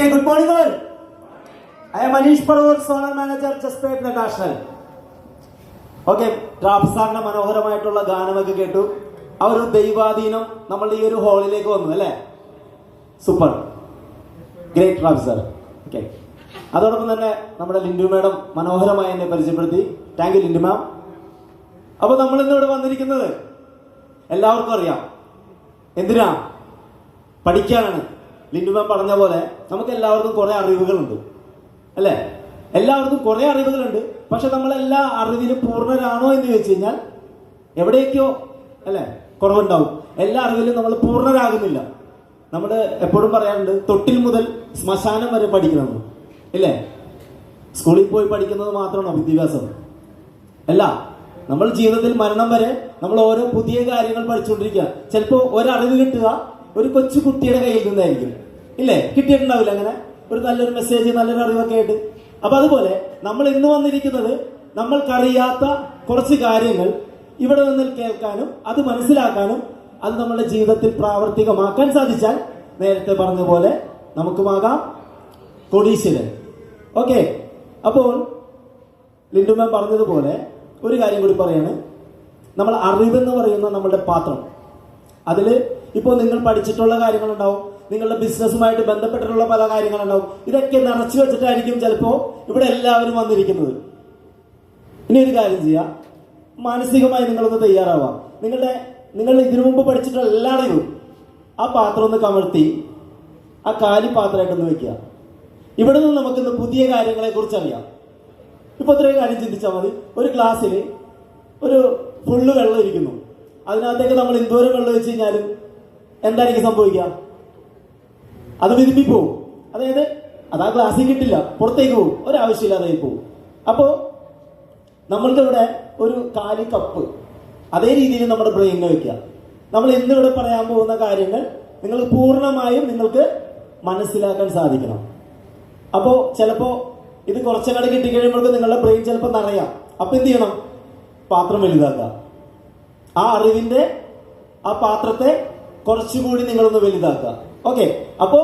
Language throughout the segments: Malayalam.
Okay, good morning all. I am Manish Parur, Zonal Manager, Chespet International. Okay, Raf സാറിന്റെ മനോഹരമായിട്ടുള്ള ഗാനമൊക്കെ കേട്ടു. ആ ഒരു ദൈവാധീനം നമ്മളുടെ ഈ ഒരു ഹാളിലേക്ക് വന്നു അല്ലേ? Super, great Raf sir. Okay, അതോടൊപ്പം തന്നെ നമ്മുടെ ലിൻഡു മാഡം മനോഹരമായി എന്നെ പരിചയപ്പെടുത്തി. താങ്ക് യു ലിൻഡു മാം. അപ്പൊ നമ്മൾ ഇന്ന് ഇവിടെ വന്നിരിക്കുന്നത് എല്ലാവർക്കും അറിയാം എന്തിനാ? പഠിക്കാനാണ്. ലിൻഡു മാം പറഞ്ഞ പോലെ നമുക്ക് എല്ലാവർക്കും കുറെ അറിവുകളുണ്ട് അല്ലേ? എല്ലാവർക്കും കുറെ അറിവുകളുണ്ട്. പക്ഷെ നമ്മളെല്ലാ അറിവിലും പൂർണ്ണരാണോ എന്ന് ചോദിച്ചു കഴിഞ്ഞാൽ എവിടേക്കോ അല്ലെ കുറവുണ്ടാവും. എല്ലാ അറിവിലും നമ്മൾ പൂർണ്ണരാകുന്നില്ല. നമ്മൾ എപ്പോഴും പറയാറുണ്ട് തൊട്ടിൽ മുതൽ ശ്മശാനം വരെ പഠിക്കണം ഇല്ലേ? സ്കൂളിൽ പോയി പഠിക്കുന്നത് മാത്രമാണോ വിദ്യാഭ്യാസം? അല്ല, നമ്മൾ ജീവിതത്തിൽ മരണം വരെ നമ്മൾ ഓരോ പുതിയ കാര്യങ്ങൾ പഠിച്ചുകൊണ്ടിരിക്കുക. ചിലപ്പോൾ ഒരറിവ് കിട്ടുക ഒരു കൊച്ചു കുട്ടിയുടെ കയ്യിൽ നിന്നായിരിക്കും ഇല്ലേ? കിട്ടിയിട്ടുണ്ടാവില്ല അങ്ങനെ ഒരു നല്ലൊരു മെസ്സേജ്, നല്ലൊരു അറിവൊക്കെ ആയിട്ട്. അപ്പൊ അതുപോലെ നമ്മൾ ഇന്ന് വന്നിരിക്കുന്നത് നമ്മൾക്കറിയാത്ത കുറച്ച് കാര്യങ്ങൾ ഇവിടെ നിന്ന് കേൾക്കാനും അത് മനസ്സിലാക്കാനും അത് നമ്മുടെ ജീവിതത്തിൽ പ്രാവർത്തികമാക്കാൻ സാധിച്ചാൽ നേരത്തെ പറഞ്ഞ പോലെ നമുക്കുമാകാം കോടീശ്വരൻ. ഓക്കെ, അപ്പോൾ ലിൻഡു മാം പറഞ്ഞതുപോലെ ഒരു കാര്യം കൂടി പറയാണ്. നമ്മൾ അറിവെന്ന് പറയുന്ന നമ്മളുടെ പാത്രം, അതിൽ ഇപ്പോൾ നിങ്ങൾ പഠിച്ചിട്ടുള്ള കാര്യങ്ങളുണ്ടാവും, നിങ്ങളുടെ ബിസിനസ്സുമായിട്ട് ബന്ധപ്പെട്ടിട്ടുള്ള പല കാര്യങ്ങളുണ്ടാവും. ഇതൊക്കെ നിറച്ചു വെച്ചിട്ടായിരിക്കും ചിലപ്പോൾ ഇവിടെ എല്ലാവരും വന്നിരിക്കുന്നത്. ഇനി ഒരു കാര്യം ചെയ്യാം, മാനസികമായി നിങ്ങളൊന്ന് തയ്യാറാവാം. നിങ്ങൾ ഇതിനു മുമ്പ് പഠിച്ചിട്ടുള്ള എല്ലാ അറിവും ആ പാത്രം ഒന്ന് കമഴ്ത്തി ആ കാലി പാത്രമായിട്ടൊന്ന് വെക്കുക. ഇവിടെ നിന്ന് നമുക്കിന്ന് പുതിയ കാര്യങ്ങളെ കുറിച്ച് അറിയാം. ഇപ്പൊ ഇത്രയും കാര്യം ചിന്തിച്ചാൽ മതി. ഒരു ഗ്ലാസ്സിൽ ഒരു ഫുള്ള് വെള്ളം ഇരിക്കുന്നു. അതിനകത്തേക്ക് നമ്മൾ എന്തോരം വെള്ളം വെച്ച് കഴിഞ്ഞാലും എന്തായിരിക്കും സംഭവിക്കുക? അത് വിരുമ്പിപ്പോവും. അതായത് അത് ആ ഗ്ലാസ്സിൽ കിട്ടില്ല, പുറത്തേക്ക് പോകും, ഒരാവശ്യമില്ലാതെ പോകും. അപ്പോ നമ്മൾക്ക് ഇവിടെ ഒരു കാലി കപ്പ് അതേ രീതിയിൽ നമ്മുടെ ബ്രെയിനിൽ വെക്കുക. നമ്മൾ ഇന്നിവിടെ പറയാൻ പോകുന്ന കാര്യങ്ങൾ നിങ്ങൾ പൂർണ്ണമായും നിങ്ങൾക്ക് മനസ്സിലാക്കാൻ സാധിക്കണം. അപ്പോ ചിലപ്പോ ഇത് കുറച്ചങ്ങോട്ട് കിട്ടിക്കഴിയുമ്പോൾ നിങ്ങളുടെ ബ്രെയിൻ ചിലപ്പോൾ നിറയാം. അപ്പൊ എന്ത് ചെയ്യണം? പാത്രം വലുതാക്കുക. ആ അറിവിന്റെ ആ പാത്രത്തെ കുറച്ചുകൂടി നിങ്ങളൊന്ന് വലുതാക്കുക. ഓക്കെ, അപ്പോ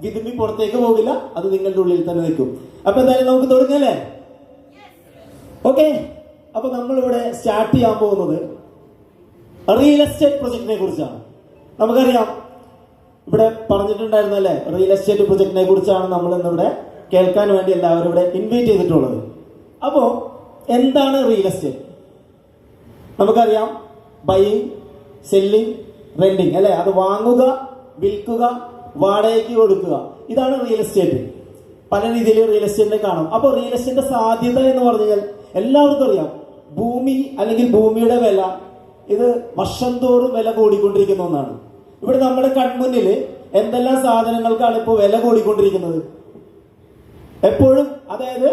വിതുമ്പി പുറത്തേക്ക് പോകില്ല, അത് നിങ്ങളുടെ ഉള്ളിൽ തന്നെ നിൽക്കും. അപ്പൊ എന്തായാലും നമുക്ക് തുടങ്ങല്ലേ? ഓക്കെ, അപ്പൊ നമ്മളിവിടെ സ്റ്റാർട്ട് ചെയ്യാൻ പോകുന്നത് റിയൽ എസ്റ്റേറ്റ് പ്രൊജക്ടിനെ കുറിച്ചാണ്. നമുക്കറിയാം, ഇവിടെ പറഞ്ഞിട്ടുണ്ടായിരുന്നല്ലേ, റിയൽ എസ്റ്റേറ്റ് പ്രൊജക്ടിനെ കുറിച്ചാണ് നമ്മൾ ഇന്നിവിടെ കേൾക്കാൻ വേണ്ടി എല്ലാവരും ഇവിടെ ഇൻവൈറ്റ് ചെയ്തിട്ടുള്ളത്. അപ്പോ എന്താണ് റിയൽ എസ്റ്റേറ്റ്? നമുക്കറിയാം, ബൈയിങ്, സെല്ലിങ്, റെന്റിങ് അല്ലെ? അത് വാങ്ങുക, വിൽക്കുക, വാടകയ്ക്ക് കൊടുക്കുക, ഇതാണ് റിയൽ എസ്റ്റേറ്റ്. പല രീതിയിൽ റിയൽ എസ്റ്റേറ്റിനെ കാണും. അപ്പോൾ റിയൽ എസ്റ്റേറ്റിന്റെ സാധ്യത എന്ന് പറഞ്ഞു കഴിഞ്ഞാൽ എല്ലാവർക്കും അറിയാം, ഭൂമി അല്ലെങ്കിൽ ഭൂമിയുടെ വില ഇത് വർഷം തോറും വില കൂടിക്കൊണ്ടിരിക്കുന്ന ഒന്നാണ്. ഇവിടെ നമ്മുടെ കൺമുന്നിൽ എന്തെല്ലാം സാധനങ്ങൾക്കാണ് ഇപ്പോൾ വില കൂടിക്കൊണ്ടിരിക്കുന്നത്? എപ്പോഴും, അതായത്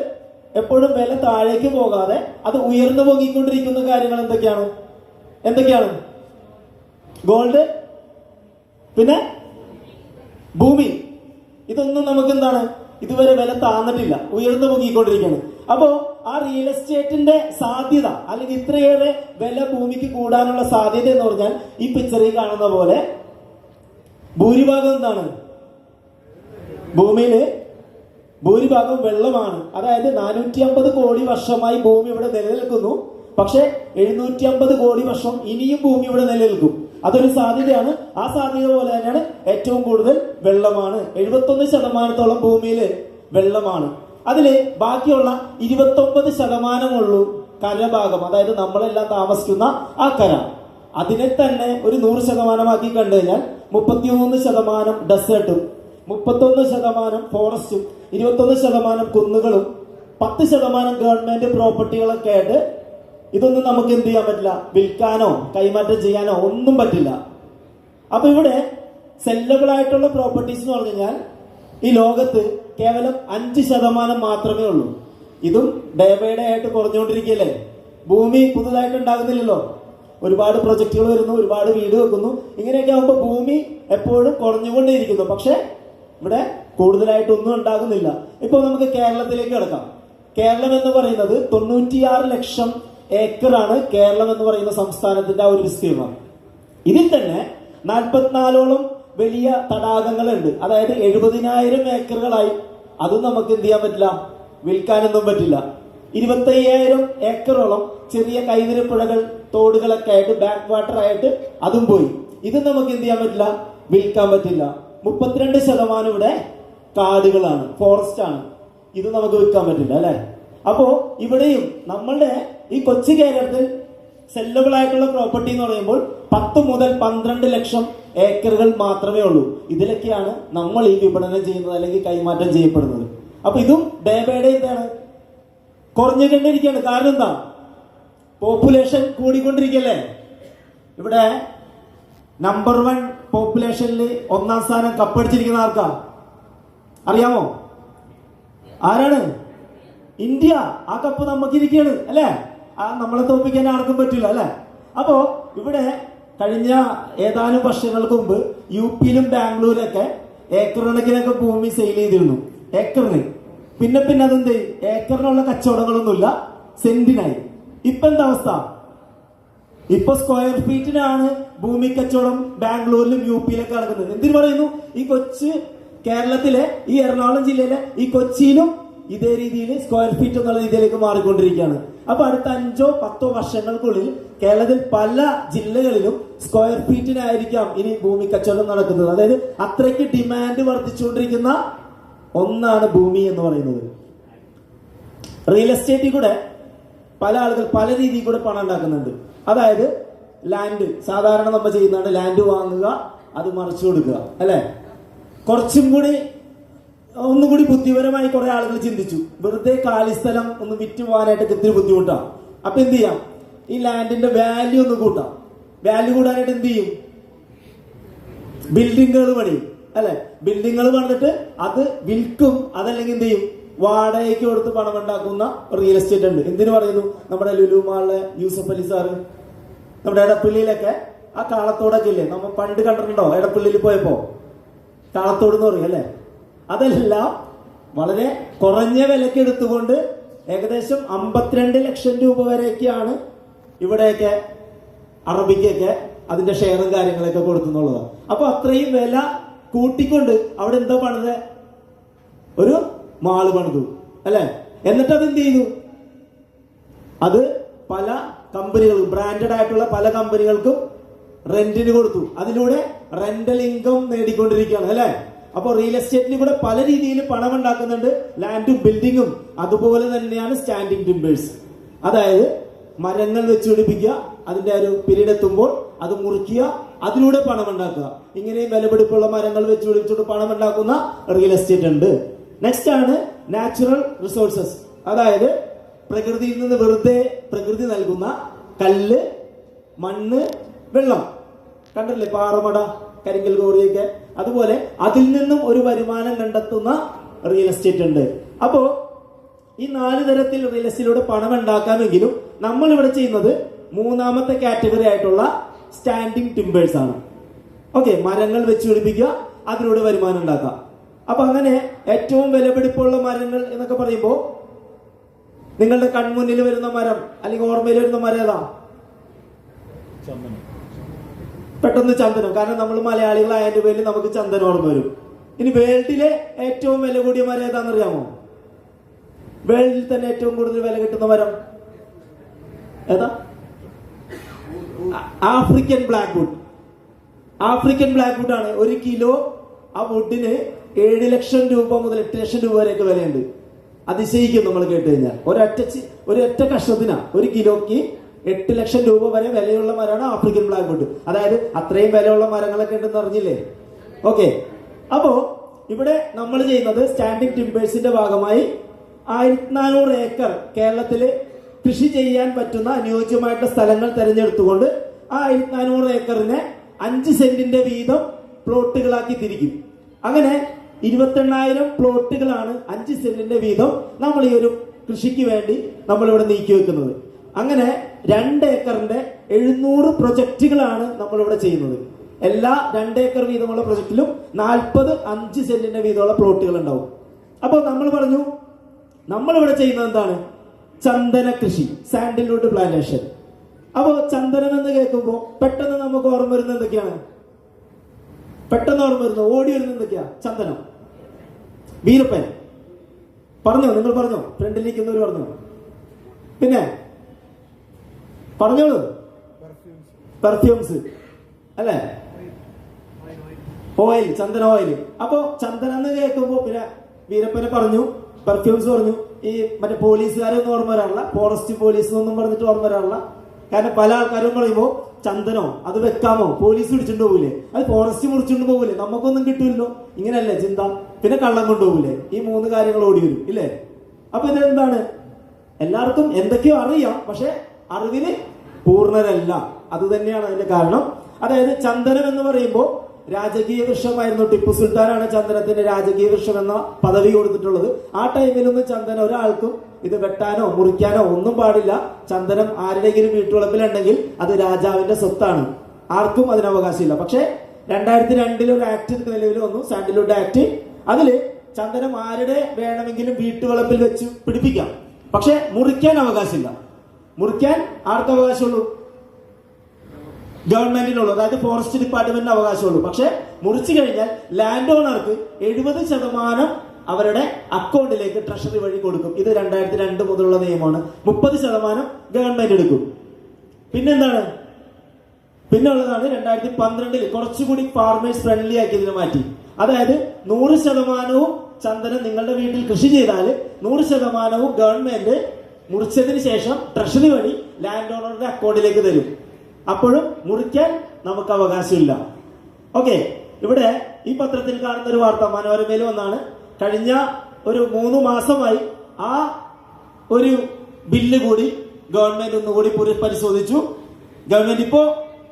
എപ്പോഴും വില താഴേക്ക് പോകാതെ അത് ഉയർന്നു പൊങ്ങിക്കൊണ്ടിരിക്കുന്ന കാര്യങ്ങൾ എന്തൊക്കെയാണ്? ഗോൾഡ്, പിന്നെ ഭൂമി. ഇതൊന്നും നമുക്ക് എന്താണ് ഇതുവരെ വില താന്നിട്ടില്ല, ഉയർന്നു പൊങ്ങിക്കൊണ്ടിരിക്കുകയാണ്. അപ്പോ ആ റിയൽ എസ്റ്റേറ്റിന്റെ സാധ്യത അല്ലെങ്കിൽ ഇത്രയേറെ വില ഭൂമിക്ക് കൂടാനുള്ള സാധ്യത എന്ന് പറഞ്ഞാൽ ഈ പിക്ചറിൽ കാണുന്ന പോലെ ഭൂരിഭാഗം എന്താണ്? ഭൂമിയില് ഭൂരിഭാഗം വെള്ളമാണ്. അതായത് 450 കോടി വർഷമായി ഭൂമി ഇവിടെ നിലനിൽക്കുന്നു. പക്ഷെ 750 കോടി വർഷം ഇനിയും ഭൂമി ഇവിടെ നിലനിൽക്കും. അതൊരു സാധ്യതയാണ്. ആ സാധ്യത പോലെ തന്നെയാണ് ഏറ്റവും കൂടുതൽ വെള്ളമാണ്. 71% ഭൂമിയിൽ വെള്ളമാണ്. അതില് ബാക്കിയുള്ള 29% കരഭാഗം, അതായത് നമ്മളെല്ലാം താമസിക്കുന്ന ആ കര. അതിനെ തന്നെ ഒരു 100% കണ്ടു കഴിഞ്ഞാൽ 33% ഡെസേർട്ടും, 31% ഫോറസ്റ്റും, 21% കുന്നുകളും, 10% ഗവൺമെന്റ് പ്രോപ്പർട്ടികളൊക്കെ ആയിട്ട് ഇതൊന്നും നമുക്ക് എന്ത് ചെയ്യാൻ പറ്റില്ല, വിൽക്കാനോ കൈമാറ്റം ചെയ്യാനോ ഒന്നും പറ്റില്ല. അപ്പൊ ഇവിടെ സെല്ലബിൾ ആയിട്ടുള്ള പ്രോപ്പർട്ടീസ് എന്ന് പറഞ്ഞു കഴിഞ്ഞാൽ ഈ ലോകത്ത് കേവലം 5% മാത്രമേ ഉള്ളൂ. ഇതും ഡേ ബൈ ഡേ ആയിട്ട് കുറഞ്ഞുകൊണ്ടിരിക്കുകയല്ലേ? ഭൂമി പുതുതായിട്ട് ഉണ്ടാകുന്നില്ലല്ലോ. ഒരുപാട് പ്രൊജക്ടുകൾ വരുന്നു, ഒരുപാട് വീട് വെക്കുന്നു. ഇങ്ങനെയൊക്കെ ആകുമ്പോൾ ഭൂമി എപ്പോഴും കുറഞ്ഞുകൊണ്ടേയിരിക്കുന്നു. പക്ഷെ ഇവിടെ കൂടുതലായിട്ടൊന്നും ഉണ്ടാകുന്നില്ല. ഇപ്പൊ നമുക്ക് കേരളത്തിലേക്ക് കിടക്കാം. കേരളം എന്ന് പറയുന്നത് 96 ലക്ഷം ഏക്കറാണ് കേരളം എന്ന് പറയുന്ന സംസ്ഥാനത്തിന്റെ ആ ഒരു വിസ്തീർണം. ഇതിൽ തന്നെ 44ഓളം വലിയ തടാകങ്ങളുണ്ട്. അതായത് 70,000 ഏക്കറുകളായി. അതും നമുക്ക് എന്ത് ചെയ്യാൻ പറ്റില്ല, വിൽക്കാനൊന്നും പറ്റില്ല. 25,000 ഏക്കറോളം ചെറിയ കൈവരിപ്പുഴകൾ, തോടുകളൊക്കെ ആയിട്ട് ബാക്ക് വാട്ടർ ആയിട്ട് അതും പോയി. ഇത് നമുക്ക് എന്ത് ചെയ്യാൻ പറ്റില്ല, വിൽക്കാൻ പറ്റില്ല. 32% ഇവിടെ കാടുകളാണ്, ഫോറസ്റ്റ് ആണ്. ഇത് നമുക്ക് വിൽക്കാൻ പറ്റില്ല അല്ലെ. അപ്പോ ഇവിടെയും നമ്മളുടെ ഈ കൊച്ചു കേരളത്തിൽ സെല്ലബിൾ ആയിട്ടുള്ള പ്രോപ്പർട്ടി എന്ന് പറയുമ്പോൾ 10 മുതൽ 12 ലക്ഷം ഏക്കറുകൾ മാത്രമേ ഉള്ളൂ. ഇതിലൊക്കെയാണ് നമ്മൾ ഈ വിപണനം ചെയ്യുന്നത് അല്ലെങ്കിൽ കൈമാറ്റം ചെയ്യപ്പെടുന്നത്. അപ്പൊ ഇതും ഡേ ബൈ ഡേ എന്താണ്, കുറഞ്ഞുകൊണ്ടിരിക്കുകയാണ്. കാരണം എന്താ, പോപ്പുലേഷൻ കൂടിക്കൊണ്ടിരിക്കല്ലേ. ഇവിടെ നമ്പർ 1 പോപ്പുലേഷനിൽ 1ാം സ്ഥാനം കപ്പടിച്ചിരിക്കുന്ന ആർക്കാ അറിയാമോ? ആരാണ്? ഇന്ത്യ. ആ കപ്പ് നമുക്കിരിക്കുകയാണ് അല്ലെ. ആ നമ്മളെ തോപ്പിക്കാൻ ആർക്കും പറ്റില്ല അല്ലെ. അപ്പോ ഇവിടെ കഴിഞ്ഞ ഏതാനും വർഷങ്ങൾക്ക് മുമ്പ് യുപിയിലും ബാംഗ്ലൂരിലൊക്കെ ഏക്കർ കണക്കിനൊക്കെ ഭൂമി സെയിൽ ചെയ്തിരുന്നു, ഏക്കറിന്. പിന്നെ അതെന്ത്, ഏക്കറിനുള്ള കച്ചവടങ്ങളൊന്നുമില്ല, സെന്റിനായി. ഇപ്പൊ എന്താ അവസ്ഥ? ഇപ്പൊ സ്ക്വയർ ഫീറ്റിനാണ് ഭൂമി കച്ചവടം ബാംഗ്ലൂരിലും യുപിയിലൊക്കെ നടക്കുന്നത്. എന്തിനു പറയുന്നു, ഈ കൊച്ചു കേരളത്തിലെ ഈ എറണാകുളം ജില്ലയിലെ ഈ കൊച്ചിയിലും ഇതേ രീതിയിൽ സ്ക്വയർ ഫീറ്റ് എന്നുള്ള രീതിയിലേക്ക് മാറിക്കൊണ്ടിരിക്കുകയാണ്. അപ്പൊ അടുത്ത 5-10 വർഷങ്ങൾക്കുള്ളിൽ കേരളത്തിൽ പല ജില്ലകളിലും സ്ക്വയർ ഫീറ്റിനായിരിക്കാം ഇനി ഭൂമി കച്ചവടം നടക്കുന്നത്. അതായത് അത്രയ്ക്ക് ഡിമാൻഡ് വർദ്ധിച്ചുകൊണ്ടിരിക്കുന്ന ഒന്നാണ് ഭൂമി എന്ന് പറയുന്നത്. റിയൽ എസ്റ്റേറ്റിൽ കൂടെ പല ആളുകൾ പല രീതിയിൽ കൂടെ പണം ഉണ്ടാക്കുന്നുണ്ട്. അതായത് ലാൻഡ്, സാധാരണ നമ്മൾ ചെയ്യുന്നതാണ് ലാൻഡ് വാങ്ങുക, അത് മറിച്ചു കൊടുക്കുക അല്ലെ. കുറച്ചും കൂടി ഒന്നുകൂടി ബുദ്ധിപരമായി കുറെ ആളുകൾ ചിന്തിച്ചു, വെറുതെ കാലിസ്ഥലം ഒന്ന് വിറ്റ് പോകാനായിട്ട് ഇത്തിരി ബുദ്ധിമുട്ടാണ്. അപ്പൊ എന്ത് ചെയ്യാം, ഈ ലാൻഡിന്റെ വാല്യൂ ഒന്ന് കൂട്ടാം. വാല്യൂ കൂടാനായിട്ട് എന്ത് ചെയ്യും, ബിൽഡിങ്ങുകൾ പണിയും അല്ലെ. ബിൽഡിങ്ങുകൾ പണിതിട്ട് അത് വിൽക്കും. അതല്ലെങ്കിൽ എന്ത് ചെയ്യും, വാടകയ്ക്ക് കൊടുത്ത് പണം ഉണ്ടാക്കുന്ന റിയൽ എസ്റ്റേറ്റ് ഉണ്ട്. എന്തിനു പറയുന്നു, നമ്മുടെ ലുലു മാളിലെ യൂസഫ് അലി സാറ്, നമ്മുടെ എടപ്പള്ളിയിലൊക്കെ ആ കാളത്തോടൊക്കെ ഇല്ലേ, നമ്മൾ പണ്ട് കണ്ടിട്ടുണ്ടോ എടപ്പള്ളിയിൽ പോയപ്പോ, കാളത്തോട് എന്ന് പറയും അല്ലെ. അതെല്ലാം വളരെ കുറഞ്ഞ വിലക്ക് എടുത്തുകൊണ്ട് ഏകദേശം 52 ലക്ഷം രൂപ വരെയൊക്കെയാണ് ഇവിടെയൊക്കെ അറബിക്കൊക്കെ അതിന്റെ ഷെയറും കാര്യങ്ങളൊക്കെ കൊടുക്കുന്നുള്ളതാണ്. അപ്പൊ അത്രയും വില കൂട്ടിക്കൊണ്ട് അവിടെ എന്താ പണിത്, ഒരു മാള് പണിതു അല്ലെ. എന്നിട്ട് അത് എന്ത് ചെയ്തു, അത് പല കമ്പനികൾക്കും, ബ്രാൻഡഡ് ആയിട്ടുള്ള പല കമ്പനികൾക്കും റെന്റിന് കൊടുത്തു. അതിലൂടെ റെന്റൽ ഇൻകം നേടിക്കൊണ്ടിരിക്കുകയാണ് അല്ലെ. അപ്പൊ റിയൽ എസ്റ്റേറ്റിൽ കൂടെ പല രീതിയിൽ പണം ഉണ്ടാക്കുന്നുണ്ട്. ലാൻഡും ബിൽഡിങ്ങും അതുപോലെ തന്നെയാണ് സ്റ്റാൻഡിങ് ടിമ്പേഴ്സ്. അതായത് മരങ്ങൾ വെച്ചുപിടിപ്പിക്കുക, അതിന്റെ ഒരു പീരീഡ് എത്തുമ്പോൾ അത് മുറിക്കുക, അതിലൂടെ പണം ഉണ്ടാക്കുക. ഇങ്ങനെയും വിലപിടിപ്പുള്ള മരങ്ങൾ വെച്ചുപിടിച്ചിട്ട് പണം ഉണ്ടാക്കുന്ന റിയൽ എസ്റ്റേറ്റ് ഉണ്ട്. നെക്സ്റ്റ് ആണ് നാച്ചുറൽ റിസോഴ്സസ്. അതായത് പ്രകൃതിയിൽ നിന്ന് വെറുതെ പ്രകൃതി നൽകുന്ന കല്ല്, മണ്ണ്, വെള്ളം കണ്ടല്ലേ, പാറമട, കരിങ്കൽ കോറിയൊക്കെ. അതുപോലെ അതിൽ നിന്നും ഒരു വരുമാനം കണ്ടെത്തുന്ന റിയൽ എസ്റ്റേറ്റ് ഉണ്ട്. അപ്പോ ഈ 4 തരത്തിൽ റിയൽ എസ്റ്റേറ്റിലൂടെ പണം ഉണ്ടാക്കാമെങ്കിലും നമ്മൾ ഇവിടെ ചെയ്യുന്നത് 3ാമത്തെ കാറ്റഗറി ആയിട്ടുള്ള സ്റ്റാൻഡിങ് ടിമ്പേഴ്സ് ആണ്. ഓക്കെ, മരങ്ങൾ വെച്ച് പിടിപ്പിക്കുക, അതിലൂടെ വരുമാനം ഉണ്ടാക്കാം. അപ്പൊ അങ്ങനെ ഏറ്റവും വിലപിടിപ്പുള്ള മരങ്ങൾ എന്നൊക്കെ പറയുമ്പോൾ നിങ്ങളുടെ കൺമുന്നിൽ വരുന്ന മരം അല്ലെങ്കിൽ ഓർമ്മയിൽ വരുന്ന മരം ഏതാ? പെട്ടെന്ന് ചന്ദനം. കാരണം നമ്മൾ മലയാളികളായതിന്റെ പേരിൽ നമുക്ക് ചന്ദനം ഓർമ്മ വരും. ഇനി വേൾഡിലെ ഏറ്റവും വില കൂടിയ മരം ഏതാണെന്നറിയാമോ? വേൾഡിൽ തന്നെ ഏറ്റവും കൂടുതൽ വില കിട്ടുന്ന മരം ഏതാ? African black wood. African black wood ആണ്. 1 കിലോ ആ വുഡിന് 7 ലക്ഷം രൂപ മുതൽ 8 ലക്ഷം രൂപ വരെയൊക്കെ വിലയുണ്ട്. അതിശയിക്കും നമ്മൾ കേട്ട് കഴിഞ്ഞാൽ. ഒരൊറ്റ കഷ്ണത്തിനാ 1 കിലോക്ക് 8 ലക്ഷം രൂപ വരെ വിലയുള്ള മരമാണ് ആഫ്രിക്കൻ ബ്ലാക്ക് വുഡ്. അതായത് അത്രയും വിലയുള്ള മരങ്ങളൊക്കെ ഉണ്ടെന്ന് അറിഞ്ഞില്ലേ? ഓക്കെ, അപ്പോ ഇവിടെ നമ്മൾ ചെയ്യുന്നത് സ്റ്റാൻഡിങ് ടിമ്പേഴ്സിന്റെ ഭാഗമായി 1400 ഏക്കർ കേരളത്തില് കൃഷി ചെയ്യാൻ പറ്റുന്ന അനുയോജ്യമായിട്ടുള്ള സ്ഥലങ്ങൾ തെരഞ്ഞെടുത്തുകൊണ്ട് ആ 1400 ഏക്കറിനെ 5 സെന്റിന്റെ വീതം പ്ലോട്ടുകളാക്കി തിരിക്കും. അങ്ങനെ 28,000 പ്ലോട്ടുകളാണ് 5 സെന്റിന്റെ വീതം നമ്മൾ ഈ ഒരു കൃഷിക്ക് വേണ്ടി നമ്മളിവിടെ നീക്കി വെക്കുന്നത്. അങ്ങനെ 2 ഏക്കറിന്റെ 700 പ്രൊജക്ടുകളാണ് നമ്മളിവിടെ ചെയ്യുന്നത്. എല്ലാ 2 ഏക്കർ വീതമുള്ള പ്രൊജക്റ്റിലും 40 5 സെന്റിന്റെ വീതമുള്ള പ്ലോട്ടുകൾ ഉണ്ടാവും. അപ്പോൾ നമ്മൾ പറഞ്ഞു നമ്മളിവിടെ ചെയ്യുന്നത് എന്താണ്? ചന്ദന കൃഷി, സാൻഡൽവുഡ് പ്ലാന്റേഷൻ. അപ്പോൾ ചന്ദനം എന്ന് കേൾക്കുമ്പോൾ പെട്ടെന്ന് നമുക്ക് ഓർമ്മ വരുന്നത് എന്തൊക്കെയാണ്? പെട്ടെന്ന് ഓർമ്മ വരുന്നു, ഓടി വരുന്ന എന്തൊക്കെയാ? ചന്ദനം, വീരപ്പൻ. പറഞ്ഞോ, നിങ്ങൾ പറഞ്ഞോ, ഫ്രണ്ടിലിരിക്കുന്നവർ പറഞ്ഞോ. പിന്നെ പറഞ്ഞോളൂ, പെർഫ്യൂംസ് അല്ലേ, ഓയിൽ, ചന്ദന ഓയിൽ. അപ്പൊ ചന്ദനം എന്ന് കേൾക്കുമ്പോ പിന്നെ വീരപ്പനെ പറഞ്ഞു, പെർഫ്യൂംസ് പറഞ്ഞു. ഈ മറ്റേ പോലീസുകാരൊന്നും ഓർമ്മ വരാറില്ല, ഫോറസ്റ്റ് പോലീസ് എന്നൊന്നും പറഞ്ഞിട്ട് ഓർമ്മ വരാറില്ല. കാരണം പല ആൾക്കാരും പറയുമ്പോ ചന്ദനോ അത് വെക്കാമോ, പോലീസ് പിടിച്ചിട്ട് പോകൂലേ, അത് ഫോറസ്റ്റ് മുറിച്ചുകൊണ്ട് പോകൂലേ, നമുക്കൊന്നും കിട്ടില്ലല്ലോ, ഇങ്ങനെയല്ലേ ചിന്ത. പിന്നെ കള്ളം കൊണ്ടുപോകൂലേ, ഈ 3 കാര്യങ്ങൾ ഓടി വരും ഇല്ലേ. അപ്പൊ ഇതെന്താണ്? എല്ലാവർക്കും എന്തൊക്കെയോ അറിയാം, പക്ഷെ അറിവിന് പൂർണ്ണരല്ല. അത് തന്നെയാണ് അതിന്റെ കാരണം. അതായത് ചന്ദനം എന്ന് പറയുമ്പോൾ രാജകീയ വൃക്ഷമായിരുന്നു. ടിപ്പു സുൽത്താനാണ് ചന്ദനത്തിന്റെ രാജകീയ വൃക്ഷം എന്ന പദവി കൊടുത്തിട്ടുള്ളത്. ആ ടൈമിലൊന്നും ചന്ദനം ഒരാൾക്കും ഇത് വെട്ടാനോ മുറിക്കാനോ ഒന്നും പാടില്ല. ചന്ദനം ആരുടെയെങ്കിലും വീട്ടുവളപ്പിലുണ്ടെങ്കിൽ അത് രാജാവിന്റെ സ്വത്താണ്, ആർക്കും അതിന് അവകാശമില്ല. പക്ഷെ 2002 ഒരു ആക്ട് നിലവിൽ വന്നു, സാൻഡൽവുഡ് ആക്ട്. അതില് ചന്ദനം ആരുടെ വേണമെങ്കിലും വീട്ടുവളപ്പിൽ വെച്ച് പിടിപ്പിക്കാം, പക്ഷെ മുറിക്കാൻ അവകാശമില്ല. മുറിക്കാൻ ആർക്ക് അവകാശമുള്ളൂ? ഗവൺമെന്റിനുള്ളൂ, അതായത് ഫോറസ്റ്റ് ഡിപ്പാർട്ട്മെന്റിന് അവകാശമുള്ളൂ. പക്ഷെ മുറിച്ചു കഴിഞ്ഞാൽ ലാൻഡ് ഓണർക്ക് 70% അവരുടെ അക്കൗണ്ടിലേക്ക് ട്രഷറി വഴി കൊടുക്കും. ഇത് 2002 മുതലുള്ള നിയമമാണ്. 30% ഗവൺമെന്റ് എടുക്കും. പിന്നെന്താണ്? പിന്നുള്ളതാണ് 2012 കുറച്ചുകൂടി ഫാർമേഴ്സ് ഫ്രണ്ട്ലി ആക്കി ഇതിനെ മാറ്റി. അതായത് 100% ചന്ദനം നിങ്ങളുടെ വീട്ടിൽ കൃഷി ചെയ്താൽ 100% ഗവൺമെന്റ് മുറിച്ചതിന് ശേഷം ട്രഷറി വഴി ലാൻഡ് ഓണറുടെ അക്കൗണ്ടിലേക്ക് തരും. അപ്പോഴും മുറിക്കാൻ നമുക്ക് അവകാശമില്ല. ഓക്കെ, ഇവിടെ ഈ പത്രത്തിൽ കാണുന്ന ഒരു വാർത്ത മനോരമയിൽ വന്നാണ്. കഴിഞ്ഞ ഒരു 3 മാസമായി ആ ഒരു ബില്ല് കൂടി ഗവൺമെന്റ് ഒന്നുകൂടി പരിശോധിച്ചു. ഗവൺമെന്റ് ഇപ്പോ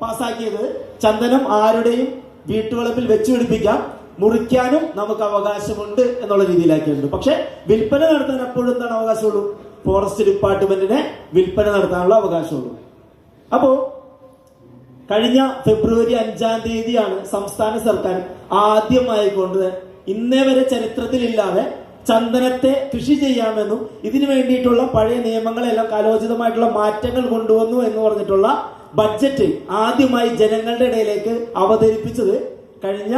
പാസ്സാക്കിയത് ചന്ദനം ആരുടെയും വീട്ടുവളപ്പിൽ വെച്ച് പിടിപ്പിക്കാം, മുറിക്കാനും നമുക്ക് അവകാശമുണ്ട് എന്നുള്ള രീതിയിലാക്കിയിട്ടുണ്ട്. പക്ഷെ വിൽപ്പന നടത്താൻ അപ്പോഴും എന്താണ് അവകാശമുള്ളൂ? ഫോറസ്റ്റ് ഡിപ്പാർട്ട്മെന്റിനെ വിൽപ്പന നടത്താനുള്ള അവകാശമുള്ളൂ. അപ്പോ കഴിഞ്ഞ ഫെബ്രുവരി 5-ാം തീയതിയാണ് സംസ്ഥാന സർക്കാർ ആദ്യമായി കൊണ്ട് ഇന്നേ വരെ ചരിത്രത്തിലില്ലാതെ ചന്ദനത്തെ കൃഷി ചെയ്യാമെന്നും ഇതിനു വേണ്ടിയിട്ടുള്ള പഴയ നിയമങ്ങളെല്ലാം കാലോചിതമായിട്ടുള്ള മാറ്റങ്ങൾ കൊണ്ടുവന്നു എന്ന് പറഞ്ഞിട്ടുള്ള ബഡ്ജറ്റ് ആദ്യമായി ജനങ്ങളുടെ ഇടയിലേക്ക് അവതരിപ്പിച്ചത് കഴിഞ്ഞ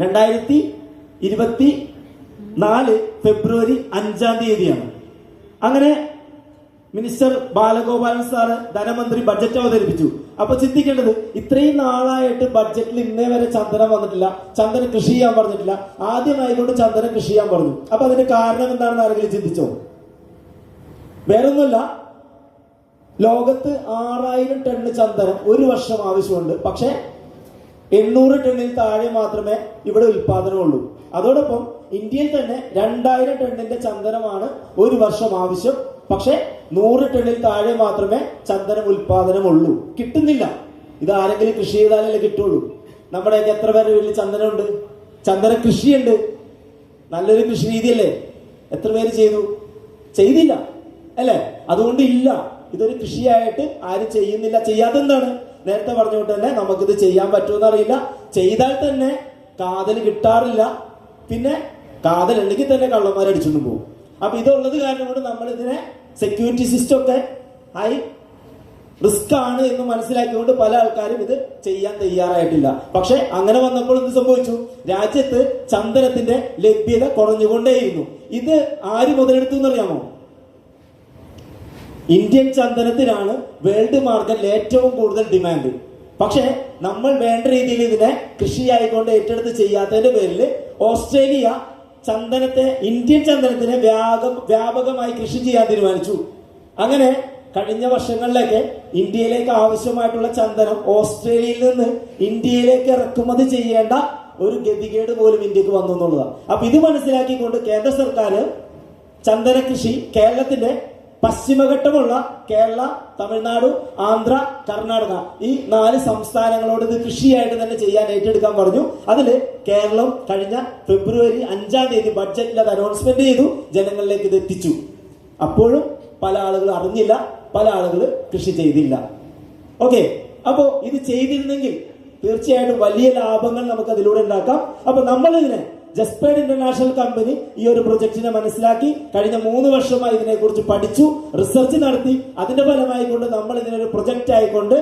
2024 ഫെബ്രുവരി 5-ാം തീയതിയാണ്. അങ്ങനെ മിനിസ്റ്റർ ബാലഗോപാലൻ സാറ് ധനമന്ത്രി ബഡ്ജറ്റ് അവതരിപ്പിച്ചു. അപ്പൊ ചിന്തിക്കേണ്ടത്, ഇത്രയും നാളായിട്ട് ബഡ്ജറ്റിൽ ഇന്നേ വരെ ചന്ദനം വന്നിട്ടില്ല, ചന്ദനം കൃഷി ചെയ്യാൻ പറഞ്ഞിട്ടില്ല. ആദ്യമായിക്കൊണ്ട് ചന്ദനം കൃഷി ചെയ്യാൻ പറഞ്ഞു. അപ്പൊ അതിന്റെ കാരണം എന്താണെന്ന് ആരെങ്കിലും ചിന്തിച്ചോ? വേറൊന്നുമില്ല, ലോകത്ത് 6000 ടൺ ചന്ദനം ഒരു വർഷം ആവശ്യമുണ്ട്. പക്ഷെ 800 ടണ്ണിൽ താഴെ മാത്രമേ ഇവിടെ ഉൽപാദനമുള്ളൂ. അതോടൊപ്പം ഇന്ത്യയിൽ തന്നെ 2000 ടണ്ണിന്റെ ചന്ദനമാണ് ഒരു വർഷം ആവശ്യം. പക്ഷെ 100 ടണ്ണിൽ താഴെ മാത്രമേ ചന്ദനം ഉൽപാദനമുള്ളൂ. കിട്ടുന്നില്ല. ഇത് ആരെങ്കിലും കൃഷി ചെയ്താലല്ലേ കിട്ടുള്ളൂ. നമ്മുടെയൊക്കെ എത്ര പേരുടെ വീട്ടിൽ ചന്ദനമുണ്ട്? ചന്ദന കൃഷിയുണ്ട്. നല്ലൊരു കൃഷി രീതിയല്ലേ? എത്ര പേര് ചെയ്തു? ചെയ്തില്ല അല്ലേ? അതുകൊണ്ട് ഇല്ല, ഇതൊരു കൃഷിയായിട്ട് ആരും ചെയ്യുന്നില്ല. ചെയ്യാത്തെന്താണ്? നേരത്തെ പറഞ്ഞുകൊണ്ട് തന്നെ നമുക്കിത് ചെയ്യാൻ പറ്റുമെന്ന് അറിയില്ല. ചെയ്താൽ തന്നെ കാതൽ കിട്ടാറില്ല. പിന്നെ കാതലുണ്ടെങ്കിൽ തന്നെ കള്ളന്മാരടിച്ചുകൊണ്ട് പോകും. അപ്പൊ ഇതുള്ളത് കാരണം കൊണ്ട് നമ്മൾ ഇതിനെ സെക്യൂരിറ്റി സിസ്റ്റം ഒക്കെ ഹൈ റിസ്ക് ആണ് എന്ന് മനസ്സിലാക്കിക്കൊണ്ട് പല ആൾക്കാരും ഇത് ചെയ്യാൻ തയ്യാറായിട്ടില്ല. പക്ഷെ അങ്ങനെ വന്നപ്പോൾ എന്ത് സംഭവിച്ചു? രാജ്യത്ത് ചന്ദനത്തിന്റെ ലഭ്യത കുറഞ്ഞുകൊണ്ടേയിരുന്നു. ഇത് ആര് മുതലെടുത്തു എന്നറിയാമോ? ഇന്ത്യൻ ചന്ദനത്തിനാണ് വേൾഡ് മാർക്കറ്റിൽ ഏറ്റവും കൂടുതൽ ഡിമാൻഡ്. പക്ഷെ നമ്മൾ വേണ്ട രീതിയിൽ ഇതിനെ കൃഷിയായിക്കൊണ്ട് ഏറ്റെടുത്ത് ചെയ്യാത്തതിന്റെ പേരിൽ ഓസ്ട്രേലിയ ചന്ദനത്തെ, ഇന്ത്യൻ ചന്ദനത്തിനെ വ്യാപകമായി കൃഷി ചെയ്യാൻ തീരുമാനിച്ചു. അങ്ങനെ കഴിഞ്ഞ വർഷങ്ങളിലൊക്കെ ഇന്ത്യയിലേക്ക് ആവശ്യമായിട്ടുള്ള ചന്ദനം ഓസ്ട്രേലിയയിൽ നിന്ന് ഇന്ത്യയിലേക്ക് ഇറക്കുമതി ചെയ്യേണ്ട ഒരു ഗതികേട് പോലും ഇന്ത്യക്ക് വന്നു എന്നുള്ളതാണ്. അപ്പൊ ഇത് മനസ്സിലാക്കിക്കൊണ്ട് കേന്ദ്ര സർക്കാർ ചന്ദന കൃഷി കേരളത്തിന്റെ പശ്ചിമഘട്ടമുള്ള കേരള, തമിഴ്നാട്, ആന്ധ്ര, കർണാടക ഈ 4 സംസ്ഥാനങ്ങളോട് ഇത് കൃഷിയായിട്ട് തന്നെ ചെയ്യാൻ ഏറ്റെടുക്കാൻ പറഞ്ഞു. അതില് കേരളം കഴിഞ്ഞ ഫെബ്രുവരി 5-ാം തീയതി ബഡ്ജറ്റിൽ അത് അനൗൺസ്മെന്റ് ചെയ്തു, ജനങ്ങളിലേക്ക് ഇത് എത്തിച്ചു. അപ്പോഴും പല ആളുകൾ അറിഞ്ഞില്ല, പല ആളുകൾ കൃഷി ചെയ്തില്ല. ഓക്കെ, അപ്പോ ഇത് ചെയ്തിരുന്നെങ്കിൽ തീർച്ചയായിട്ടും വലിയ ലാഭങ്ങൾ നമുക്ക് അതിലൂടെ ഉണ്ടാക്കാം. അപ്പൊ നമ്മൾ ഇതിനെ ജസ്പേഡ് ഇന്റർനാഷണൽ കമ്പനി ഈ ഒരു പ്രൊജക്ടിനെ മനസ്സിലാക്കി കഴിഞ്ഞ 3 വർഷമായി ഇതിനെക്കുറിച്ച് പഠിച്ചു, റിസർച്ച് നടത്തി. അതിന്റെ ഫലമായി കൊണ്ട് നമ്മൾ ഇതിനൊരു പ്രൊജക്റ്റ് ആയിക്കൊണ്ട്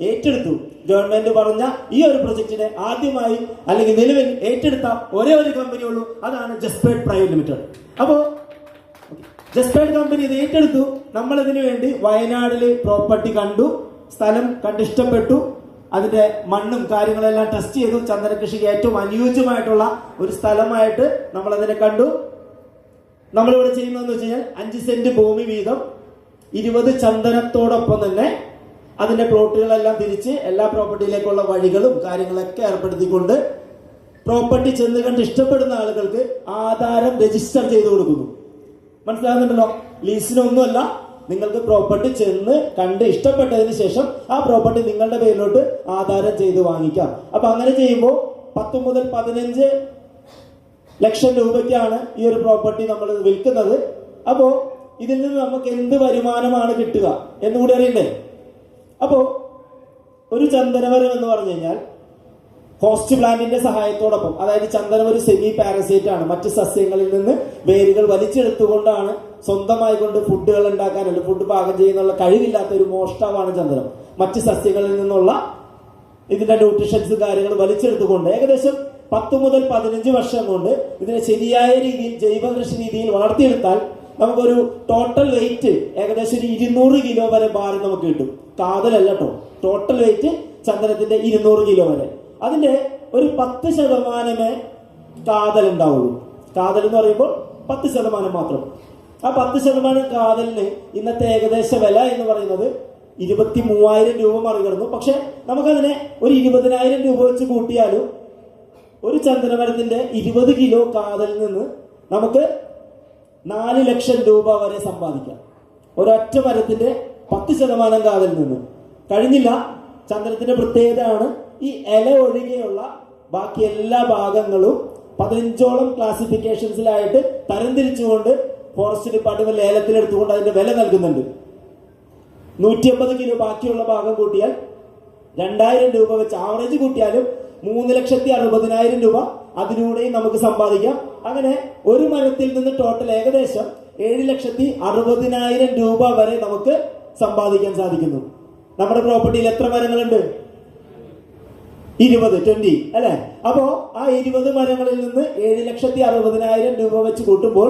ഏറ്റെടുത്തു. ഗവൺമെന്റ് പറഞ്ഞ ഈ ഒരു പ്രൊജക്ടിനെ ആദ്യമായി അല്ലെങ്കിൽ നിലവിൽ ഏറ്റെടുത്ത ഒരേ ഒരു കമ്പനി ഉള്ളൂ, അതാണ് ജസ്പേഡ് പ്രൈവറ്റ് ലിമിറ്റഡ്. അപ്പോ ജസ്പേഡ് കമ്പനി ഇത് ഏറ്റെടുത്തു. നമ്മൾ ഇതിനു വേണ്ടി വയനാടില് പ്രോപ്പർട്ടി കണ്ടു, സ്ഥലം കണ്ടിഷ്ടപ്പെട്ടു, അതിന്റെ മണ്ണും കാര്യങ്ങളെല്ലാം ടെസ്റ്റ് ചെയ്തു. ചന്ദന കൃഷിക്ക് ഏറ്റവും അനുയോജ്യമായിട്ടുള്ള ഒരു സ്ഥലമായിട്ട് നമ്മൾ അതിനെ കണ്ടു. നമ്മളിവിടെ ചെയ്യുന്നതെന്ന് വെച്ച് കഴിഞ്ഞാൽ 5 സെന്റ് ഭൂമി വീതം 20 ചന്ദനത്തോടൊപ്പം തന്നെ അതിന്റെ പ്ലോട്ടുകളെല്ലാം തിരിച്ച് എല്ലാ പ്രോപ്പർട്ടിയിലേക്കുള്ള വഴികളും കാര്യങ്ങളൊക്കെ ഏർപ്പെടുത്തിക്കൊണ്ട് പ്രോപ്പർട്ടി ചെന്ന് കണ്ട് ഇഷ്ടപ്പെടുന്ന ആളുകൾക്ക് ആധാരം രജിസ്റ്റർ ചെയ്ത് കൊടുക്കുന്നു. മനസ്സിലാകുന്നുണ്ടല്ലോ? ലീസിനൊന്നുമല്ല, നിങ്ങൾക്ക് പ്രോപ്പർട്ടി ചെന്ന് കണ്ട് ഇഷ്ടപ്പെട്ടതിന് ശേഷം ആ പ്രോപ്പർട്ടി നിങ്ങളുടെ പേരിലോട്ട് ആധാരം ചെയ്ത് വാങ്ങിക്കാം. അപ്പൊ അങ്ങനെ ചെയ്യുമ്പോൾ 10 മുതൽ 15 ലക്ഷം രൂപയ്ക്കാണ് ഈ ഒരു പ്രോപ്പർട്ടി നമ്മൾ വിൽക്കുന്നത്. അപ്പോ ഇതിൽ നിന്ന് നമുക്ക് എന്ത് വരുമാനമാണ് കിട്ടുക എന്നുകൂടി അറിയണ്ടേ? അപ്പോ ഒരു ചന്ദനമരം എന്ന് പറഞ്ഞു കഴിഞ്ഞാൽ ഹോസ്റ്റ് പ്ലാന്റിന്റെ സഹായത്തോടൊപ്പം, അതായത് ചന്ദനം ഒരു സെമി പാരസൈറ്റ് ആണ്. മറ്റ് സസ്യങ്ങളിൽ നിന്ന് വേരുകൾ വലിച്ചെടുത്തുകൊണ്ടാണ് സ്വന്തമായി കൊണ്ട് ഫുഡുകൾ ഉണ്ടാക്കാനല്ല ഫുഡ് പാകം ചെയ്യുന്നുള്ള കഴിവില്ലാത്ത ഒരു മോഷ്ടാവാണ് ചന്ദനം. മറ്റ് സസ്യങ്ങളിൽ നിന്നുള്ള ഇതിന്റെ ന്യൂട്രീഷൻസ് കാര്യങ്ങൾ വലിച്ചെടുത്തുകൊണ്ട് ഏകദേശം 10 മുതൽ 15 വർഷം കൊണ്ട് ഇതിനെ ശരിയായ രീതിയിൽ ജൈവ കൃഷി രീതിയിൽ വളർത്തിയെടുത്താൽ നമുക്കൊരു ടോട്ടൽ വെയിറ്റ് ഏകദേശം 200 കിലോ വരെ ഭാരം നമുക്ക് കിട്ടും. കാതലല്ല കേട്ടോ, ടോട്ടൽ വെയിറ്റ് ചന്ദനത്തിന്റെ 200 കിലോ വരെ. അതിന്റെ ഒരു 10% കാതൽ ഉണ്ടാവുള്ളൂ. കാതൽ എന്ന് പറയുമ്പോൾ 10% മാത്രം. ആ 10% കാതലിന് ഇന്നത്തെ ഏകദേശ വില എന്ന് പറയുന്നത് 23,000 രൂപ മറികടന്നു. പക്ഷെ നമുക്കതിനെ ഒരു 20,000 രൂപ വെച്ച് കൂട്ടിയാലും ഒരു ചന്ദനമരത്തിന്റെ 20 കിലോ കാതലിൽ നിന്ന് നമുക്ക് 4 ലക്ഷം രൂപ വരെ സമ്പാദിക്കാം. ഒരൊറ്റ മരത്തിന്റെ 10% കാതലിൽ നിന്ന്. കഴിഞ്ഞില്ല. ചന്ദനത്തിന്റെ പ്രത്യേകതയാണ് ഈ ഇല ഒഴികെയുള്ള ബാക്കി എല്ലാ ഭാഗങ്ങളും 15ഓളം ക്ലാസിഫിക്കേഷൻസിലായിട്ട് തരംതിരിച്ചുകൊണ്ട് ഫോറസ്റ്റ് ഡിപ്പാർട്ട്മെന്റ് ലേലത്തിലെടുത്തുകൊണ്ട് അതിന്റെ വില നൽകുന്നുണ്ട്. 150 കിലോ ബാക്കിയുള്ള ഭാഗം കൂട്ടിയാൽ 2,000 രൂപ വെച്ച് ആവറേജ് കൂട്ടിയാലും 3,60,000 രൂപ അതിലൂടെയും നമുക്ക് സമ്പാദിക്കാം. അങ്ങനെ ഒരു മരത്തിൽ നിന്ന് ടോട്ടൽ ഏകദേശം 7,60,000 രൂപ വരെ നമുക്ക് സമ്പാദിക്കാൻ സാധിക്കുന്നു. നമ്മുടെ പ്രോപ്പർട്ടിയിൽ എത്ര മരങ്ങളുണ്ട്? 20 അല്ലെ? അപ്പോ ആ 20 മരങ്ങളിൽ നിന്ന് 7,60,000 രൂപ വെച്ച് കൂട്ടുമ്പോൾ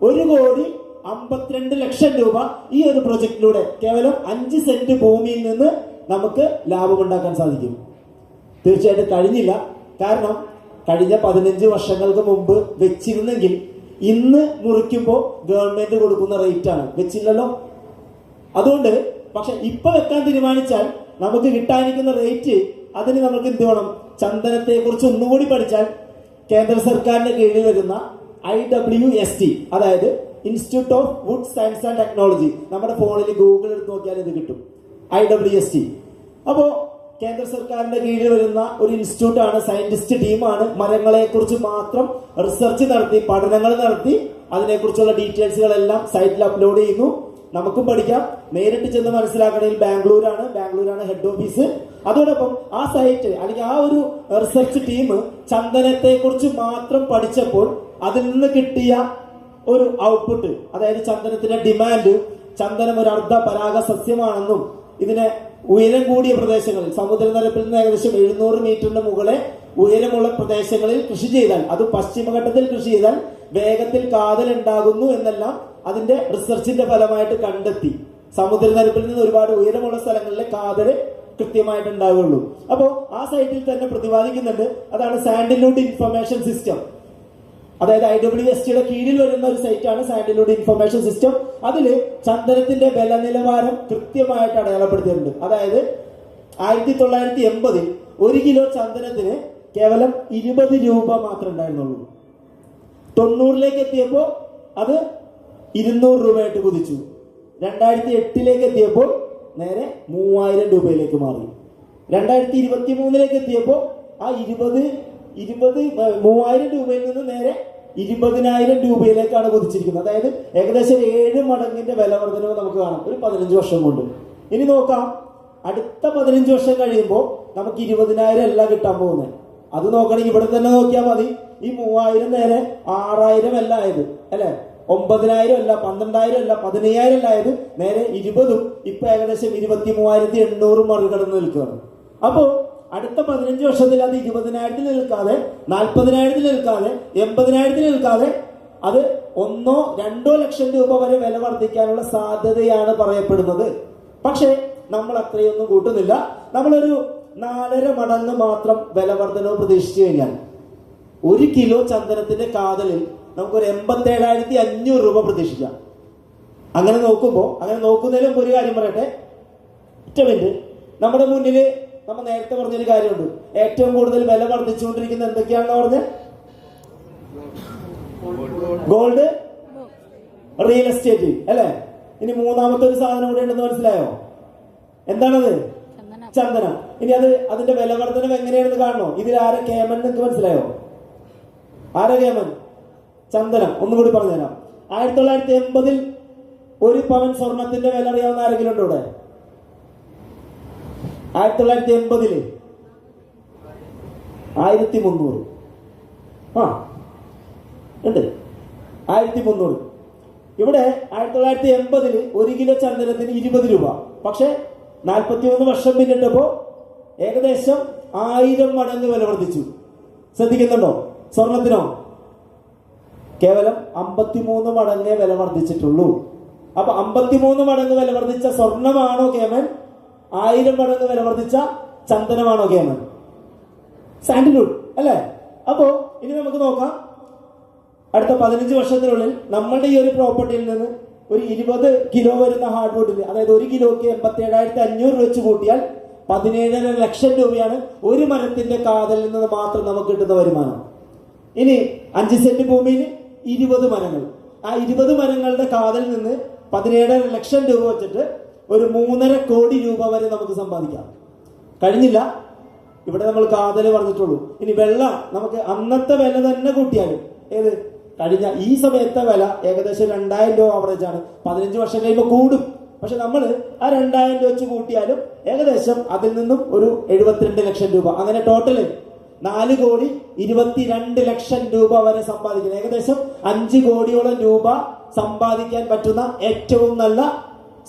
1,52,00,000 രൂപ ഈ ഒരു പ്രൊജക്ടിലൂടെ കേവലം 5 സെന്റ് ഭൂമിയിൽ നിന്ന് നമുക്ക് ലാഭമുണ്ടാക്കാൻ സാധിക്കും. തീർച്ചയായിട്ടും കഴിഞ്ഞില്ല. കാരണം കഴിഞ്ഞ 15 വർഷങ്ങൾക്ക് മുമ്പ് വെച്ചിരുന്നെങ്കിൽ ഇന്ന് മുറിക്കുമ്പോൾ ഗവൺമെന്റ് കൊടുക്കുന്ന റേറ്റ് ആണ്. വെച്ചില്ലല്ലോ. അതുകൊണ്ട് പക്ഷെ ഇപ്പൊ വെക്കാൻ തീരുമാനിച്ചാൽ നമുക്ക് കിട്ടാനിരിക്കുന്ന റേറ്റ്, അതിന് നമുക്ക് എന്ത് വേണം? ചന്ദനത്തെ കുറിച്ച് ഒന്നുകൂടി പഠിച്ചാൽ കേന്ദ്ര സർക്കാരിന്റെ കീഴിൽ വരുന്ന IWST, അതായത് institute of wood science and technology, നമ്മുടെ ഫോണിൽ ഗൂഗിൾ എടുത്ത് നോക്കിയാൽ ഇത് കിട്ടും. IWST. അപ്പോ കേന്ദ്ര സർക്കാരിന്റെ കീഴിൽ വരുന്ന ഒരു ഇൻസ്റ്റിറ്റ്യൂട്ട് ആണ്, സയന്റിസ്റ്റ് ടീമാണ്. മരങ്ങളെ കുറിച്ച് മാത്രം റിസർച്ച് നടത്തി പഠനങ്ങൾ നടത്തി അതിനെക്കുറിച്ചുള്ള ഡീറ്റെയിൽസുകളെല്ലാം സൈറ്റിൽ അപ്ലോഡ് ചെയ്യുന്നു. നമുക്കും പഠിക്കാം. നേരിട്ട് ചെന്ന് മനസ്സിലാക്കണമെങ്കിൽ ബാംഗ്ലൂരാണ് ഹെഡ് ഓഫീസ്. അതോടൊപ്പം ആ സൈറ്റ് അല്ലെങ്കിൽ ആ ഒരു റിസർച്ച് ടീം ചന്ദനത്തെ കുറിച്ച് മാത്രം പഠിച്ചപ്പോൾ അതിൽ നിന്ന് കിട്ടിയ ഒരു ഔട്ട്പുട്ട്, അതായത് ചന്ദനത്തിന്റെ ഡിമാൻഡ്, ചന്ദനം ഒരു അർദ്ധ പരാഗ സസ്യമാണെന്നും ഇതിനെ ഉയരം കൂടിയ പ്രദേശങ്ങളിൽ സമുദ്രനിരപ്പിൽ നിന്ന് ഏകദേശം 700 മീറ്ററിന് മുകളെ ഉയരമുള്ള പ്രദേശങ്ങളിൽ കൃഷി ചെയ്താൽ, അത് പശ്ചിമഘട്ടത്തിൽ കൃഷി ചെയ്താൽ വേഗത്തിൽ കാതൽ ഉണ്ടാകുന്നു എന്നെല്ലാം അതിന്റെ റിസർച്ചിന്റെ ഫലമായിട്ട് കണ്ടെത്തി. സമുദ്രനിരപ്പിൽ നിന്ന് ഒരുപാട് ഉയരമുള്ള സ്ഥലങ്ങളിലെ കാതല് കൃത്യമായിട്ട് ഉണ്ടാവുള്ളൂ. അപ്പോ ആ സൈറ്റിൽ തന്നെ പ്രതിപാദിക്കുന്നുണ്ട്. അതാണ് സാൻഡൽവുഡ് ഇൻഫർമേഷൻ സിസ്റ്റം. അതായത് IWSTയുടെ കീഴിൽ വരുന്ന ഒരു സൈറ്റാണ് സാൻഡൽവുഡ് ഇൻഫർമേഷൻ സിസ്റ്റം. അതില് ചന്ദനത്തിന്റെ വില നിലവാരം കൃത്യമായിട്ട് അടയാളപ്പെടുത്തിയിട്ടുണ്ട്. അതായത് 1980 1 കിലോ ചന്ദനത്തിന് കേവലം 20 രൂപ മാത്രമേ ഉണ്ടായിരുന്നുള്ളൂ. 90ലേക്ക് എത്തിയപ്പോൾ അത് 200 രൂപയായിട്ട് കുതിച്ചു. 2008ലേക്ക് എത്തിയപ്പോൾ നേരെ 3,000 രൂപയിലേക്ക് മാറി. 2023ലേക്ക് എത്തിയപ്പോൾ ആ 3,000 രൂപയിൽ നിന്ന് നേരെ 20,000 രൂപയിലേക്കാണ് കുതിച്ചിരിക്കുന്നത്. അതായത് ഏകദേശം 7 മടങ്ങിന്റെ വില വർധനവ് നമുക്ക് കാണാം ഒരു 15 വർഷം കൊണ്ട്. ഇനി നോക്കാം, അടുത്ത 15 വർഷം കഴിയുമ്പോൾ നമുക്ക് 20,000 അല്ല കിട്ടാൻ പോകുന്നത്. അത് നോക്കണമെങ്കിൽ ഇവിടെ തന്നെ നോക്കിയാൽ മതി. ഈ 3,000 നേരെ 6,000 അല്ല ആയത്, അല്ലെ? 9,000 അല്ല, 12,000 അല്ല, 15,000 അല്ല ആയത്, നേരെ 20 ഇപ്പൊ ഏകദേശം 23,800 മറികടന്ന് നിൽക്കുകയാണ്. അപ്പോ അടുത്ത 15 വർഷത്തിൽ അത് 20,000 നിൽക്കാതെ, 40,000 നിൽക്കാതെ, 80,000 നിൽക്കാതെ അത് 1-2 ലക്ഷം രൂപ വരെ വില വർദ്ധിക്കാനുള്ള സാധ്യതയാണ് പറയപ്പെടുന്നത്. പക്ഷേ നമ്മൾ അത്രയൊന്നും കൂട്ടുന്നില്ല. നമ്മളൊരു 4.5 മടങ്ങ് മാത്രം വില വർധനവ് പ്രതീക്ഷിച്ചു കഴിഞ്ഞാൽ 1 കിലോ ചന്ദനത്തിന്റെ കാതലിൽ നമുക്കൊരു 87,500 രൂപ പ്രതീക്ഷിക്കാം. അങ്ങനെ നോക്കുന്നതിന് മുമ്പ് ഒരു കാര്യം പറയട്ടെ. നമ്മുടെ മുന്നില് നമ്മൾ നേരത്തെ പറഞ്ഞൊരു കാര്യമുണ്ട്. ഏറ്റവും കൂടുതൽ വില വർദ്ധിച്ചുകൊണ്ടിരിക്കുന്ന എന്തൊക്കെയാണെന്ന് പറഞ്ഞ്? ഗോൾഡ്, റിയൽ എസ്റ്റേറ്റ് അല്ലെ. ഇനി മൂന്നാമത്തെ ഒരു സാധനം കൂടെ ഉണ്ടെന്ന് മനസ്സിലായോ? എന്താണത്? ചന്ദനം. ഇനി അതിന്റെ വില വർധനം എങ്ങനെയാണെന്ന് കാണണോ? ഇതിൽ ആരെ കേമൻ നിങ്ങൾക്ക് മനസ്സിലായോ? ആരെ കേമൻ? ചന്ദനം. ഒന്നും കൂടി പറഞ്ഞുതരാം. 1980 1 പവൻ സ്വർണത്തിന്റെ വില അറിയാവുന്ന ആരെങ്കിലും ഉണ്ടോ ഇവിടെ? 1980 1300. ഉണ്ട്, 1300. ഇവിടെ 1980 1 കിലോ ചന്ദനത്തിന് 20 രൂപ. പക്ഷെ 41 വർഷം പിന്നിട്ടപ്പോ ഏകദേശം 1000 മടങ്ങ് വില വർദ്ധിച്ചു. ശ്രദ്ധിക്കുന്നുണ്ടോ? സ്വർണത്തിനോ കേവലം 53 മടങ്ങേ വില വർദ്ധിച്ചിട്ടുള്ളൂ. അപ്പൊ 53 മടങ്ങ് വില വർദ്ധിച്ച സ്വർണമാണോ കേമൻ? 1000 മടങ്ങ് വില വർദ്ധിച്ച ചന്ദനമാണോ കേമൻ? സാൻഡൽവുഡ് അല്ലെ. അപ്പോ ഇനി നമുക്ക് നോക്കാം, അടുത്ത 15 വർഷത്തിനുള്ളിൽ നമ്മളുടെ ഈ ഒരു പ്രോപ്പർട്ടിയിൽ നിന്ന് ഒരു 20 കിലോ വരുന്ന ഹാർഡ്വുഡിന്, അതായത് 1 കിലോക്ക് 87,500 വെച്ച് കൂട്ടിയാൽ 17.5 ലക്ഷം രൂപയാണ് ഒരു മരത്തിന്റെ കാതലിൽ നിന്ന് മാത്രം നമുക്ക് കിട്ടുന്ന വരുമാനം. ഇനി 5 സെന്റ് ഭൂമിയിൽ 20 മരങ്ങൾ, ആ 20 മരങ്ങളുടെ കാതലിൽ നിന്ന് 17.5 ലക്ഷം രൂപ വെച്ചിട്ട് ഒരു 3.5 കോടി രൂപ വരെ നമുക്ക് സമ്പാദിക്കാം. കഴിഞ്ഞില്ല, ഇവിടെ നമ്മൾ കാതല് പറഞ്ഞിട്ടുള്ളൂ. ഇനി വെള്ളം നമുക്ക് അന്നത്തെ വില തന്നെ കൂട്ടിയാലും, ഏത് കഴിഞ്ഞ ഈ സമയത്തെ വില ഏകദേശം 2,000 രൂപ ആവറേജ് ആണ്. 15 വർഷം കഴിയുമ്പോൾ കൂടും. പക്ഷെ നമ്മൾ ആ 2,000 രൂപ വെച്ച് കൂട്ടിയാലും ഏകദേശം അതിൽ നിന്നും ഒരു 72 ലക്ഷം രൂപ, അങ്ങനെ ടോട്ടല് 4,22 ലക്ഷം രൂപ വരെ സമ്പാദിക്കുന്നത്. ഏകദേശം 5 കോടിയോളം രൂപ സമ്പാദിക്കാൻ പറ്റുന്ന ഏറ്റവും നല്ല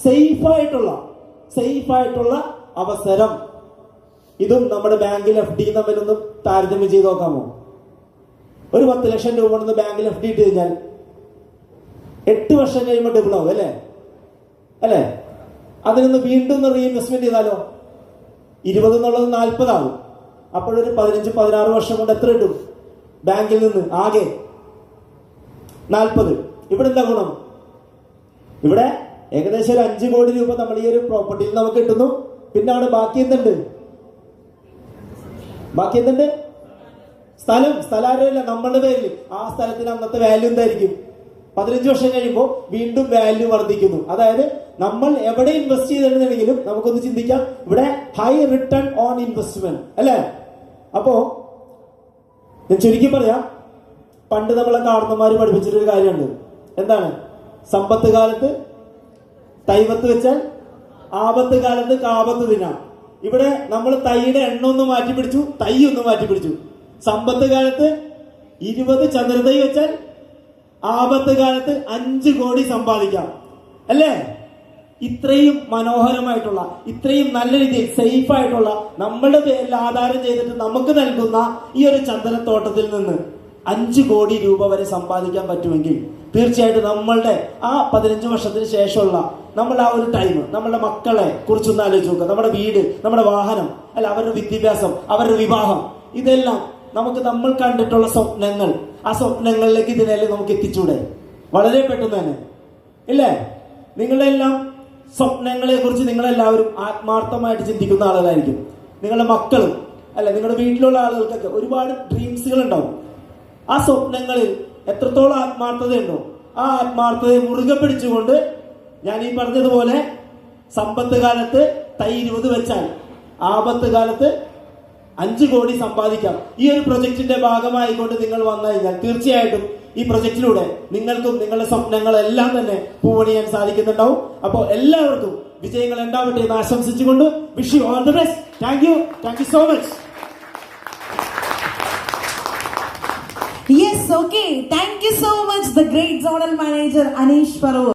സേഫ് ആയിട്ടുള്ള അവസരം. ഇതും നമ്മുടെ ബാങ്കിൽ FD തമ്മിലൊന്നും താരതമ്യം ചെയ്ത് നോക്കാമോ? ഒരു 10 ലക്ഷം രൂപ കൊണ്ട് ബാങ്കിൽ FD ഇട്ട് കഴിഞ്ഞാൽ 8 വർഷം കഴിയുമ്പോൾ ഡബിൾ ആവും അല്ലേ? അതിനൊന്ന് വീണ്ടും റീഇൻവെസ്റ്റ്മെന്റ് ചെയ്താലോ 20 എന്നുള്ളത് 40 ആവും. അപ്പോഴൊരു 15-16 വർഷം കൊണ്ട് എത്ര കിട്ടും ബാങ്കിൽ നിന്ന്? ആകെ 40. ഇവിടെ എന്താ ഗുണം? ഇവിടെ ഏകദേശം ഒരു 5 കോടി രൂപ നമ്മൾ ഈ ഒരു പ്രോപ്പർട്ടിയിൽ നമുക്ക് കിട്ടുന്നു. പിന്നെ അവിടെ ബാക്കി എന്തുണ്ട്? സ്ഥലം ആരുമില്ല, നമ്മളുടെ പേരിൽ. ആ സ്ഥലത്തിന് അന്നത്തെ വാല്യൂ എന്തായിരിക്കും? 15 വർഷം കഴിയുമ്പോൾ വീണ്ടും വാല്യൂ വർദ്ധിക്കുന്നു. അതായത് നമ്മൾ എവിടെ ഇൻവെസ്റ്റ് ചെയ്തിട്ടുണ്ടെങ്കിലും നമുക്കൊന്ന് ചിന്തിക്കാം, ഇവിടെ ഹൈ റിട്ടേൺ ഓൺ ഇൻവെസ്റ്റ്മെന്റ് അല്ലേ? അപ്പോ ഞാൻ ചുരുക്കി പറയാം, പണ്ട് നമ്മളെ കാരണന്മാര് പഠിപ്പിച്ചിട്ടൊരു കാര്യമുണ്ട്. എന്താണ്? സമ്പത്ത് കാലത്ത് തൈവത്ത് വെച്ചാൽ ആപത്ത് കാലത്ത് കാപത്ത് തിന്നാം. ഇവിടെ നമ്മൾ തൈയുടെ എണ്ണ ഒന്ന് മാറ്റി പിടിച്ചു, തൈ ഒന്ന് മാറ്റി പിടിച്ചു. സമ്പത്ത് കാലത്ത് 20 ചന്ദ്രതൈ വെച്ചാൽ ആപത്ത് കാലത്ത് 5 കോടി സമ്പാദിക്കാം അല്ലേ? ഇത്രയും മനോഹരമായിട്ടുള്ള, ഇത്രയും നല്ല രീതിയിൽ സേഫ് ആയിട്ടുള്ള, നമ്മളുടെ പേരിൽ ആധാരം ചെയ്തിട്ട് നമുക്ക് നൽകുന്ന ഈ ഒരു ചന്ദനത്തോട്ടത്തിൽ നിന്ന് 5 കോടി രൂപ വരെ സമ്പാദിക്കാൻ പറ്റുമെങ്കിൽ തീർച്ചയായിട്ടും നമ്മളുടെ ആ 15 വർഷത്തിന് ശേഷമുള്ള നമ്മളുടെ ആ ഒരു ടൈം, നമ്മളുടെ മക്കളെ കുറിച്ചൊന്ന് ആലോചിച്ച് നോക്കുക. നമ്മുടെ വീട്, നമ്മുടെ വാഹനം, അല്ല അവരുടെ വിദ്യാഭ്യാസം, അവരുടെ വിവാഹം, ഇതെല്ലാം നമ്മൾ കണ്ടിട്ടുള്ള സ്വപ്നങ്ങൾ, ആ സ്വപ്നങ്ങളിലേക്ക് ഇതിനെല്ലാം നമുക്ക് എത്തിച്ചൂടെ? വളരെ പെട്ടെന്ന് തന്നെ ഇല്ലേ? നിങ്ങളുടെ എല്ലാം സ്വപ്നങ്ങളെ കുറിച്ച് നിങ്ങളെല്ലാവരും ആത്മാർത്ഥമായിട്ട് ചിന്തിക്കുന്ന ആളുകളായിരിക്കും. നിങ്ങളുടെ മക്കളും അല്ല നിങ്ങളുടെ വീട്ടിലുള്ള ആളുകൾക്കൊക്കെ ഒരുപാട് ഡ്രീംസുകൾ ഉണ്ടാവും. ആ സ്വപ്നങ്ങളിൽ എത്രത്തോളം ആത്മാർത്ഥതയുണ്ടോ, ആ ആത്മാർത്ഥതയെ മുറുകെ പിടിച്ചുകൊണ്ട് ഞാൻ ഈ പറഞ്ഞതുപോലെ സമ്പത്ത് കാലത്ത് തൈ 20 വെച്ചാൽ ആപത്ത് കാലത്ത് 5 കോടി സമ്പാദിക്കാം. ഈ ഒരു പ്രൊജക്ടിന്റെ ഭാഗമായിക്കൊണ്ട് നിങ്ങൾ വന്നു കഴിഞ്ഞാൽ തീർച്ചയായിട്ടും ഈ പ്രൊജക്ടിലൂടെ നിങ്ങൾക്കും നിങ്ങളുടെ സ്വപ്നങ്ങളെല്ലാം തന്നെ പൂവണിയാൻ സാധിക്കുന്നുണ്ടാവും. അപ്പോൾ എല്ലാവർക്കും വിജയങ്ങൾ ഉണ്ടാവട്ടെ എന്ന് ആശംസിച്ചുകൊണ്ട് wish you all the best. Thank you so much. Yes, okay. Thank you so much, the great zonal manager Anish Parur.